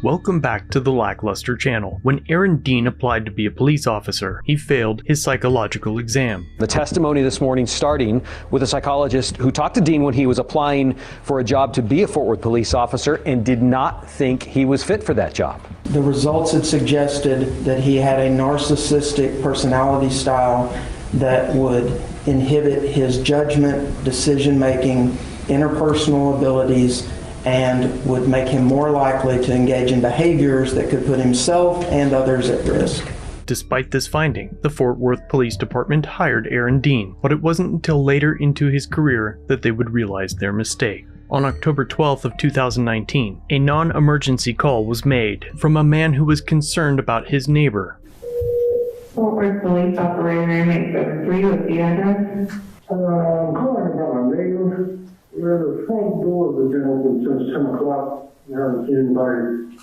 Welcome back to the Lackluster channel. When Aaron Dean applied to be a police officer, he failed his psychological exam. The testimony this morning starting with a psychologist who talked to Dean when he was applying for a job to be a Fort Worth police officer and did not think he was fit for that job. The results had suggested that he had a narcissistic personality style that would inhibit his judgment, decision-making, interpersonal abilities, and would make him more likely to engage in behaviors that could put himself and others at risk. Despite this finding, the Fort Worth Police Department hired Aaron Dean, but it wasn't until later into his career that they would realize their mistake. On October 12th of 2019, a non-emergency call was made from a man who was concerned about his neighbor. Fort Worth Police Operator 873 with the address. I'm calling about my neighbor. The front door has been open since 10 o'clock. I haven't seen anybody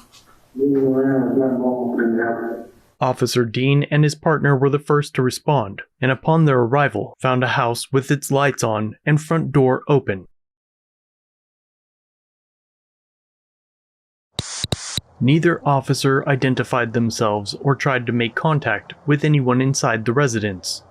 moving around. There's nothing wrong with happening. Officer Dean and his partner were the first to respond, and upon their arrival, found a house with its lights on and front door open. Neither officer identified themselves or tried to make contact with anyone inside the residence.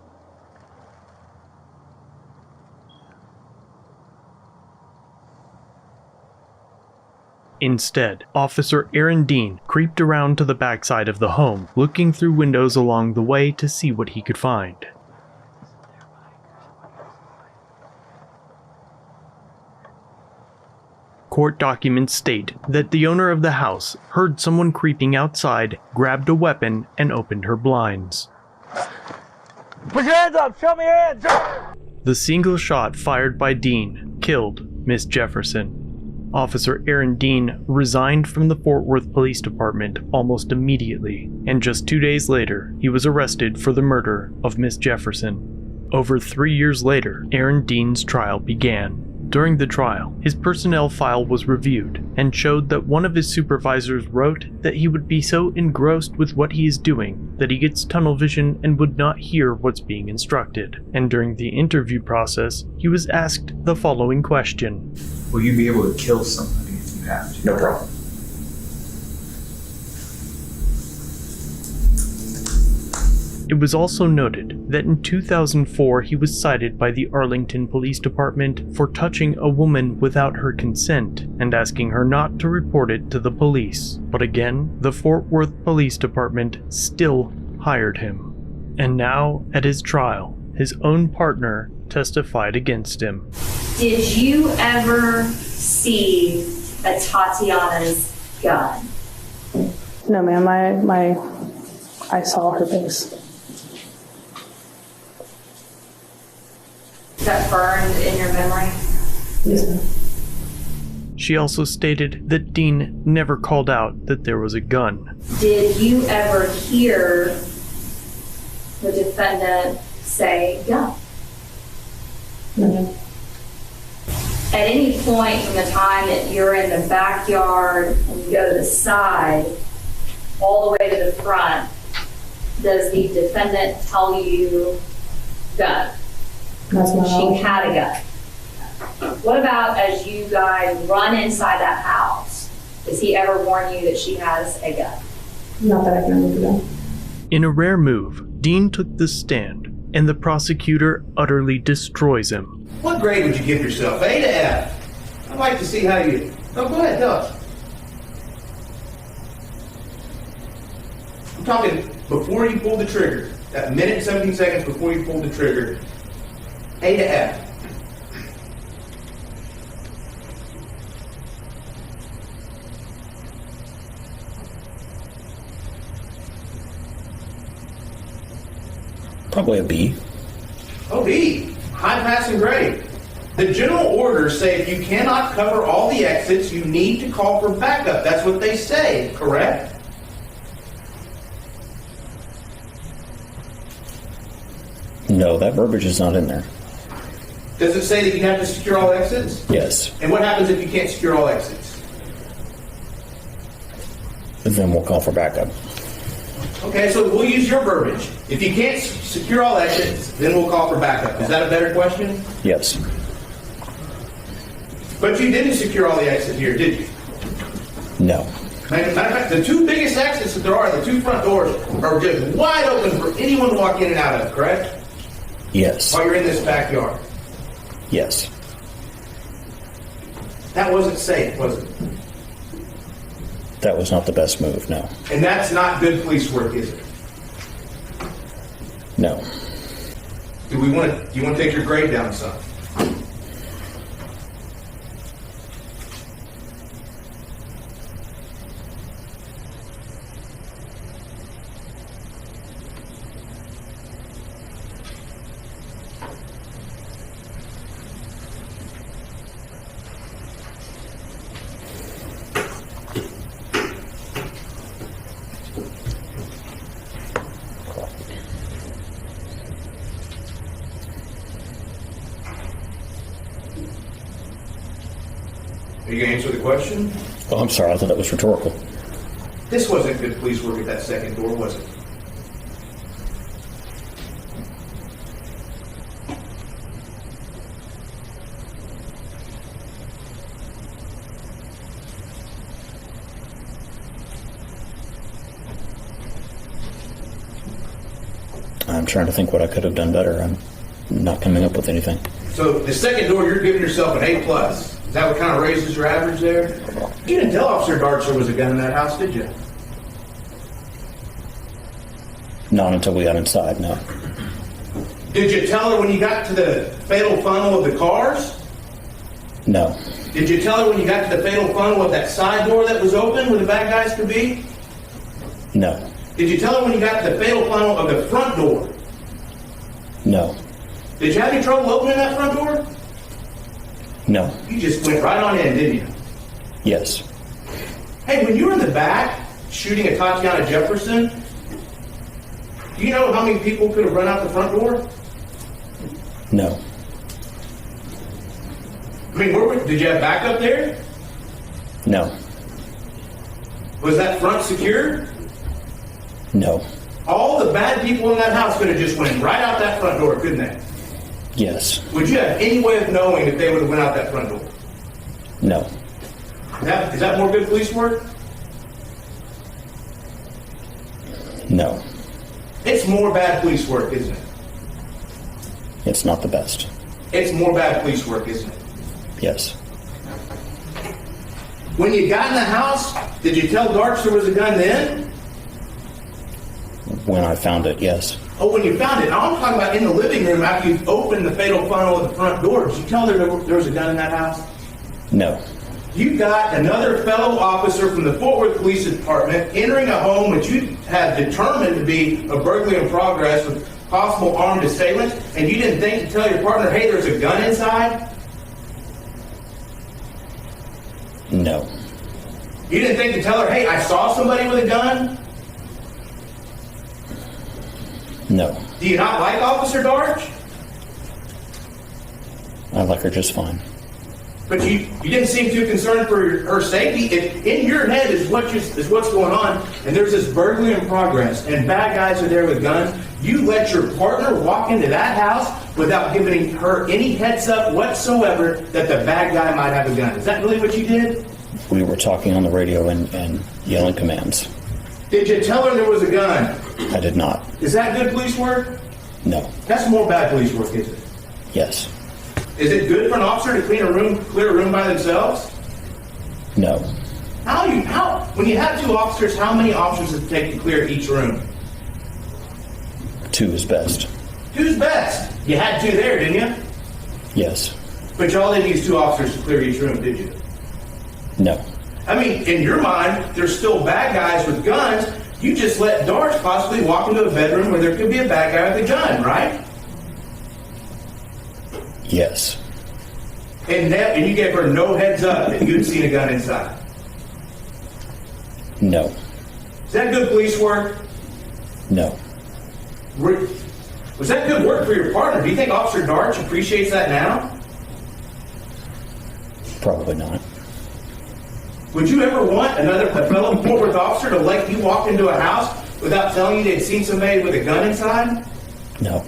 Instead, Officer Aaron Dean creeped around to the backside of the home, looking through windows along the way to see what he could find. Court documents state that the owner of the house heard someone creeping outside, grabbed a weapon, and opened her blinds. Put your hands up! Show me your hands! The single shot fired by Dean killed Miss Jefferson. Officer Aaron Dean resigned from the Fort Worth Police Department almost immediately, and just 2 days later, he was arrested for the murder of Miss Jefferson. Over 3 years later, Aaron Dean's trial began. During the trial, his personnel file was reviewed and showed that one of his supervisors wrote that he would be so engrossed with what he is doing that he gets tunnel vision and would not hear what's being instructed. And during the interview process, he was asked the following question. Will you be able to kill somebody if you have to? No problem. It was also noted that in 2004 he was cited by the Arlington Police Department for touching a woman without her consent and asking her not to report it to the police. But again, the Fort Worth Police Department still hired him. And now, at his trial, his own partner testified against him. Did you ever see a Tatiana's gun? No, ma'am. I saw her face. Is that burned in your memory? Yes, ma'am. She also stated that Dean never called out that there was a gun. Did you ever hear the defendant say gun? No, ma'am. At any point from the time that you're in the backyard and you go to the side, all the way to the front, does the defendant tell you gun? That's not all. She had a gun. What about as you guys run inside that house? Does he ever warn you that she has a gun? Not that I can remember. In a rare move, Dean took the stand, and the prosecutor utterly destroys him. What grade would you give yourself? A to F? I'd like to see how you... Oh, go ahead, tell us. I'm talking before you pulled the trigger. That minute and 17 seconds before you pulled the trigger. A to F. Probably a B. Oh, B. High passing grade. The general orders say if you cannot cover all the exits, you need to call for backup. That's what they say, correct? No, that verbiage is not in there. Does it say that you have to secure all exits? Yes. And what happens if you can't secure all exits? Then we'll call for backup. Okay, so we'll use your verbiage. If you can't secure all exits, then we'll call for backup. Is that a better question? Yes. But you didn't secure all the exits here, did you? No. Matter of fact, the two biggest exits that there are, the two front doors, are just wide open for anyone to walk in and out of, correct? Yes. While you're in this backyard. Yes. That wasn't safe, was it? That was not the best move, no. And that's not good police work, is it? No. Do you want to take your grade down some? Are you going to answer the question? Oh, I'm sorry. I thought that was rhetorical. This wasn't good police work at that second door, was it? I'm trying to think what I could have done better. I'm not coming up with anything. So the second door, you're giving yourself an A+. Is that what kind of raises your average there? You didn't tell Officer Darch there was a gun in that house, did you? Not until we got inside, no. Did you tell her when you got to the fatal funnel of the cars? No. Did you tell her when you got to the fatal funnel of that side door that was open where the bad guys could be? No. Did you tell her when you got to the fatal funnel of the front door? No. Did you have any trouble opening that front door? No. You just went right on in, didn't you? Yes. Hey, when you were in the back shooting at Tatiana Jefferson, do you know how many people could have run out the front door? No. I mean, did you have backup there? No. Was that front secure? No. All the bad people in that house could have just went right out that front door, couldn't they? Yes. Would you have any way of knowing if they would have went out that front door? No. Is that more good police work? No. It's more bad police work, isn't it? It's not the best. It's more bad police work, isn't it? Yes. When you got in the house, did you tell Darch there was a gun then? When I found it, yes. Oh, when you found it. Now I'm talking about in the living room after you opened the fatal funnel of the front door. Did you tell her there was a gun in that house? No. You got another fellow officer from the Fort Worth Police Department entering a home which you had determined to be a burglary in progress with possible armed assailants, and you didn't think to tell your partner, hey, there's a gun inside? No. You didn't think to tell her, hey, I saw somebody with a gun? No. Do you not like Officer Darch? I like her just fine. But you didn't seem too concerned for her safety. If in your head is what's going on, and there's this burglary in progress, and bad guys are there with guns, you let your partner walk into that house without giving her any heads up whatsoever that the bad guy might have a gun. Is that really what you did? We were talking on the radio and yelling commands. Did you tell her there was a gun? I did not. Is that good police work? No. That's more bad police work, isn't it? Yes. Is it good for an officer to clear a room by themselves? No. When you have two officers, how many officers does it take to clear each room? 2 is best. 2's best. You had 2 there, didn't you? Yes. But y'all didn't use 2 officers to clear each room, did you? No. I mean, in your mind, there's still bad guys with guns. You just let Darch possibly walk into a bedroom where there could be a bad guy with a gun, right? Yes. And you gave her no heads up that you'd seen a gun inside. No. Is that good police work? No. Was that good work for your partner? Do you think Officer Darch appreciates that now? Probably not. Would you ever want a fellow Fort Worth officer to let you walk into a house without telling you they'd seen somebody with a gun inside? No.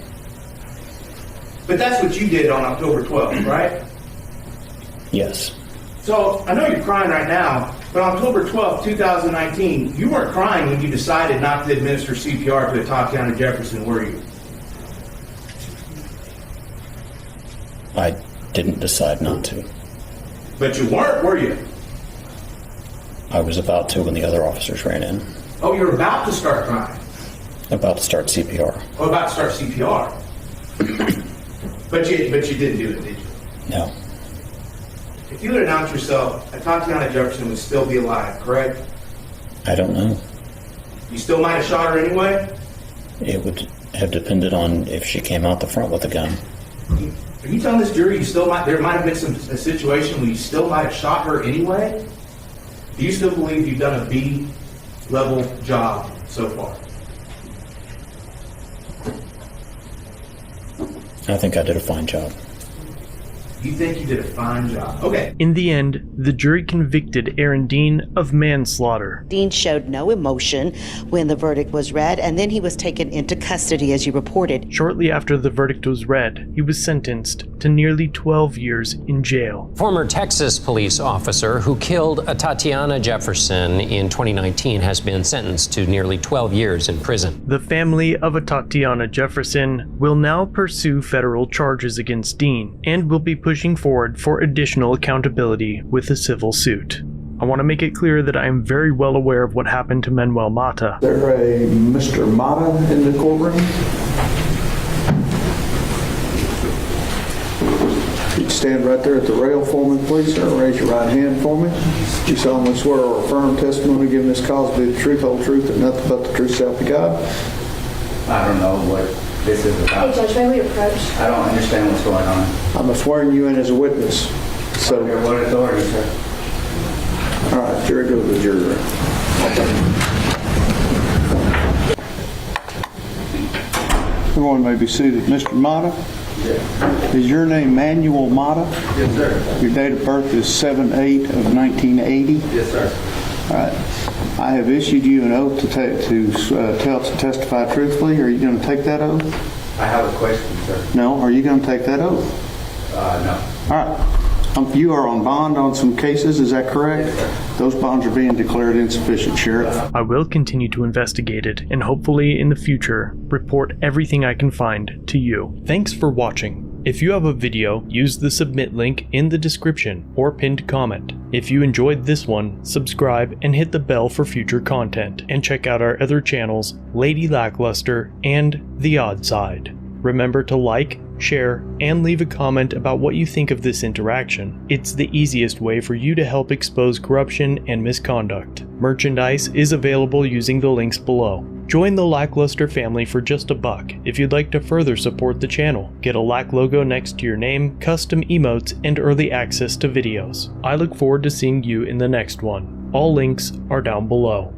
But that's what you did on October 12th, right? Yes. So, I know you're crying right now, But on October 12th, 2019, you weren't crying when you decided not to administer CPR to a Tatiana Jefferson, were you? I didn't decide not to. But you weren't, were you? I was about to when the other officers ran in. Oh, you were about to start crying. About to start CPR. Oh, about to start CPR. But you didn't do it, did you? No. If you had announced yourself, Tatiana Jefferson would still be alive, correct? I don't know. You still might have shot her anyway? It would have depended on if she came out the front with a gun. Are you telling this jury there might have been a situation where you still might have shot her anyway? Do you still believe you've done a B-level job so far? I think I did a fine job. You think you did a fine job. Okay. In the end, the jury convicted Aaron Deen of manslaughter. Deen showed no emotion when the verdict was read, and then he was taken into custody, as you reported. Shortly after the verdict was read, he was sentenced to nearly 12 years in jail. Former Texas police officer who killed Tatiana Jefferson in 2019 has been sentenced to nearly 12 years in prison. The family of Tatiana Jefferson will now pursue federal charges against Deen and will be pushing forward for additional accountability with a civil suit. I want to make it clear that I am very well aware of what happened to Manuel Mata. Is there a Mr. Mata in the courtroom? You stand right there at the rail for me, please, sir. Raise your right hand for me. You solemnly swear or affirm testimony given this cause to be the truth, whole truth, and nothing but the truth, self be God. I don't know what this is about. Hey, Judge, may we approach? I don't understand what's going on. I'm swearing you in as a witness. So, Under what authority, sir? all right, jury, go to the jury room. Everyone may be seated. Mr. Mata? Yes. Is your name Manuel Mata? Yes, sir. Your date of birth is 7/8 of 1980? Yes, sir. All right. I have issued you an oath to testify truthfully. Are you going to take that oath? I have a question, sir. No. Are you going to take that oath? No. All right. You are on bond on some cases, is that correct? Yes, sir. Those bonds are being declared insufficient, Sheriff. I will continue to investigate it and hopefully in the future report everything I can find to you. Thanks for watching. If you have a video, use the submit link in the description or pinned comment. If you enjoyed this one, subscribe and hit the bell for future content, and check out our other channels, Lady Lackluster and The Odd Side. Remember to like, share, and leave a comment about what you think of this interaction. It's the easiest way for you to help expose corruption and misconduct. Merchandise is available using the links below. Join the Lackluster family for just $1 if you'd like to further support the channel. Get a Lack logo next to your name, custom emotes, and early access to videos. I look forward to seeing you in the next one. All links are down below.